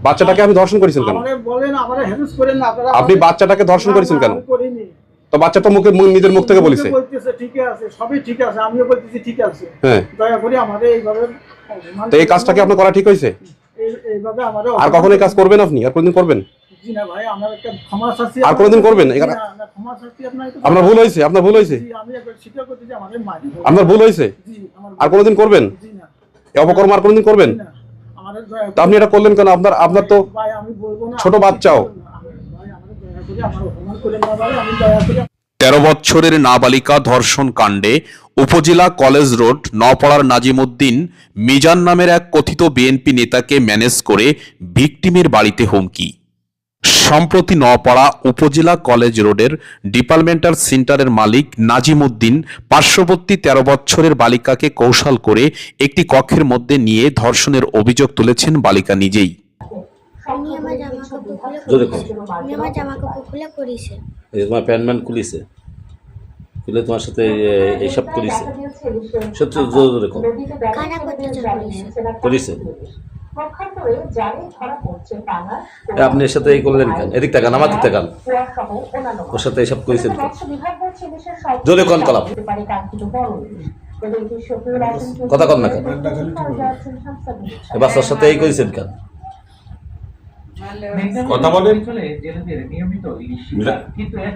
বাচ্চাটাকে আমি ধর্ষণ করেছেন কেন? আপনি বাচ্চাটাকে ধর্ষণ করেছেন কেন? তো বাচ্চা তো নিজের মুখ থেকে বলেছে ঠিক আছে, সবই ঠিক আছে, আমিও বলতেছি ঠিক আছে। হ্যাঁ, দয়া করে আমাদের এইভাবে তো এই কাজটা কি আপনার করা ঠিক হয়েছে? এইভাবে আমাদের আর কখনো এই কাজ করবেন আপনি? আর কোনদিন করবেন? জি না ভাই, আমার একটা ক্ষমা চাচ্ছি। আর কোনদিন করবেন? ক্ষমা চাচ্ছি আপনার ভুল হয়েছে, আপনার ভুল হয়েছে, আমি একবার স্বীকার করতেছি আমাদের মারি। আপনার ভুল হয়েছে। আর কোনদিন করবেন? জি না। এই অপকর্ম আর কোনদিন করবেন? আমাদের দয়া তা আপনি এটা করলেন কেন? আপনার তো ভাই আমি বলবো না, ছোট বাচ্চাও। ভাই আমাদের দয়া করে আমার অপমান করেন না ভাই, আমি দয়া করে ১৩ বছরের নাবালিকা ধর্ষণ কাণ্ডে উপজেলা কলেজ রোড নওপাড়ার নাজিমউদ্দিন মিজান নামের এক কথিত বিএনপি নেতাকে ম্যানেজ করে ভিকটিমের বাড়িতে হুমকি। সম্প্রতি নওপাড়া উপজেলা কলেজ রোডের ডিপার্টমেন্টাল সেন্টারের মালিক নাজিমউদ্দিন পার্শ্ববর্তী ১৩ বছরের বালিকাকে কৌশল করে একটি কক্ষের মধ্যে নিয়ে ধর্ষণের অভিযোগ তুলেছেন বালিকা নিজেই। উনি আমার জামা কাপড় খুলে করেছে। তোমার প্যান্ট খুলিছে, খুলে তোমার সাথে এইসব করেছে? সত্যি জোরে কারা অত্যাচার করেছে? আপনি এর সাথে এই করলেন কেন? এদিক তাকান, আমার দিক তাকান। ওর সাথে এইসব করেছেন কেন? জোরে কোন কলাপ কথা কন না কেন? বাচ্চার সাথে এই করেছেন কেন? কথা বলেন,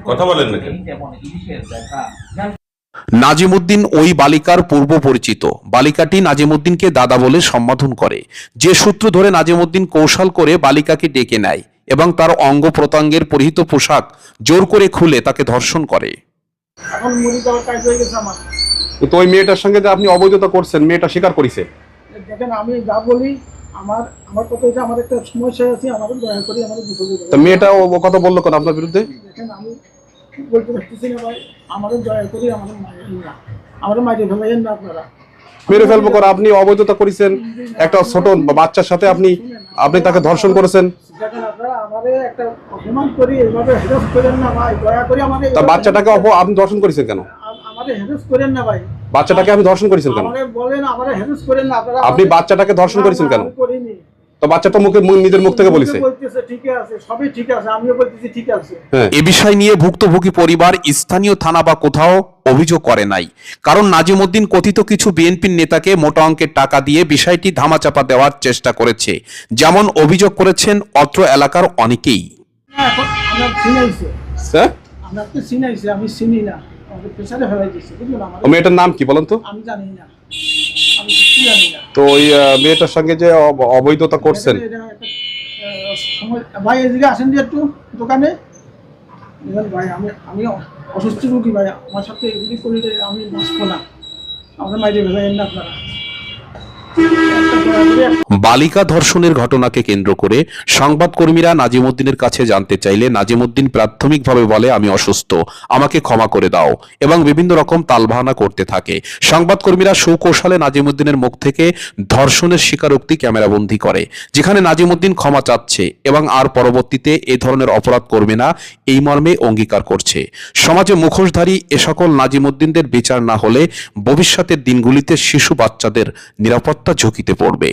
কথা বলেন না কেন? নাজিমউদ্দিন ওই বালিকার পূর্ব পরিচিত। বালিকাটি নাজিমউদ্দিনকে দাদা বলে সম্বোধন করে, যে সূত্র ধরে নাজিমউদ্দিন কৌশল করে বালিকাকে ডেকে নেয় এবং তার অঙ্গ প্রত্যঙ্গের পরিহিত পোশাক জোর করে খুলে তাকে ধর্ষণ করে। এখন মুড়ি দেওয়ার কাজ হয়ে গেছে আমার। তো ওই মেয়েটার সঙ্গে যে আপনি অবৈধতা করছেন, মেয়েটা স্বীকার করেছে। দেখেন আমি যা বলি, আমার কথা হচ্ছে আমার একটা সমস্যা আছে, আমাদের দয়া করে আমাদের বিপদে তো মেয়েটা ও কথা বললো কেন আপনার বিরুদ্ধে? দেখেন আমি বলতে পারতেছি না ভাই, আমাদের দয়া করে আমাদের মাইরে ফেলাইয়েন না আপনারা। মেরে ফেলবো করে? আপনি অবৈধতা করেছেন একটা ছোট বাচ্চার সাথে, আপনি তাকে ধর্ষণ করেছেন। দেখেন আপনারা আমাদের একটা অপমান করি, এইভাবে হেরাস করেন না ভাই, দয়া করে আমাদের। তা বাচ্চাটাকে আপনি ধর্ষণ করেছেন কেন? আমাদের হেরাস করেন না ভাই। বাচ্চাটাকে আমি ধর্ষণ করেছেন কেন? আমাদের বলেন, আমাদের হেরাস করেন না আপনারা। আপনি বাচ্চাটাকে ধর্ষণ করেছেন কেন? করিনি। তো বাচ্চা তো নিজের মুখ থেকে বলেছে ঠিক আছে, সবই ঠিক আছে, আমিও বলতেছি ঠিক আছে। এ বিষয় নিয়ে ভুক্তভোগী পরিবার স্থানীয় থানা বা কোথাও অভিযোগ করে নাই, কারণ নাজিমউদ্দিন কথিত কিছু বিএনপির নেতাকে মোটা অঙ্কের টাকা দিয়ে বিষয়টি ধামাচাপা দেওয়ার চেষ্টা করেছে, যেমন অভিযোগ করেছেন অত্র এলাকার অনেকেই। এখন আমরা চিনাইছে, স্যার আমরা তো চিনাইছে, আমি চিনি না, আমাদের পেছনে ফেলাই দিয়েছে, বুঝলেন? আমাদের মেয়েটার নাম কি বলেন তো? আমি জানি না, আমি কিছু জানি না। তো ওই মেয়েটার সঙ্গে যে অবৈধতা করছেন, ভাই এদিকে আসেন দিয়ে একটু দোকানে। ভাই আমি অসুস্থ রুগী ভাই, আমার সাথে এগুলি করলে আমি বাঁচবো না, আমরা মাইরে ফেলাইয়েন না আপনারা। বালিকা ধর্ষণের ঘটনাকে কেন্দ্র করে সংবাদকর্মীরা নাজিমউদ্দিনের কাছে জানতে চাইলে নাজিমউদ্দিন প্রাথমিকভাবে বলে, আমি অসুস্থ, আমাকে ক্ষমা করে দাও, এবং বিভিন্ন রকম তালবাহানা করতে থাকে। সংবাদকর্মীরা সুকৌশলে নাজিমউদ্দিনের মুখ থেকে ধর্ষণের স্বীকারোক্তি ক্যামেরাবন্দি করে, যেখানে নাজিমউদ্দিন ক্ষমা চাচ্ছে এবং আর পরবর্তীতে এ ধরনের অপরাধ করবে না এই মর্মে অঙ্গীকার করছে। সমাজে মুখোশধারী এ সকল নাজিমউদ্দিনদের বিচার না হলে ভবিষ্যতের দিনগুলিতে শিশু বাচ্চাদের নিরাপত্তা ঝুঁকিতে পড়বে।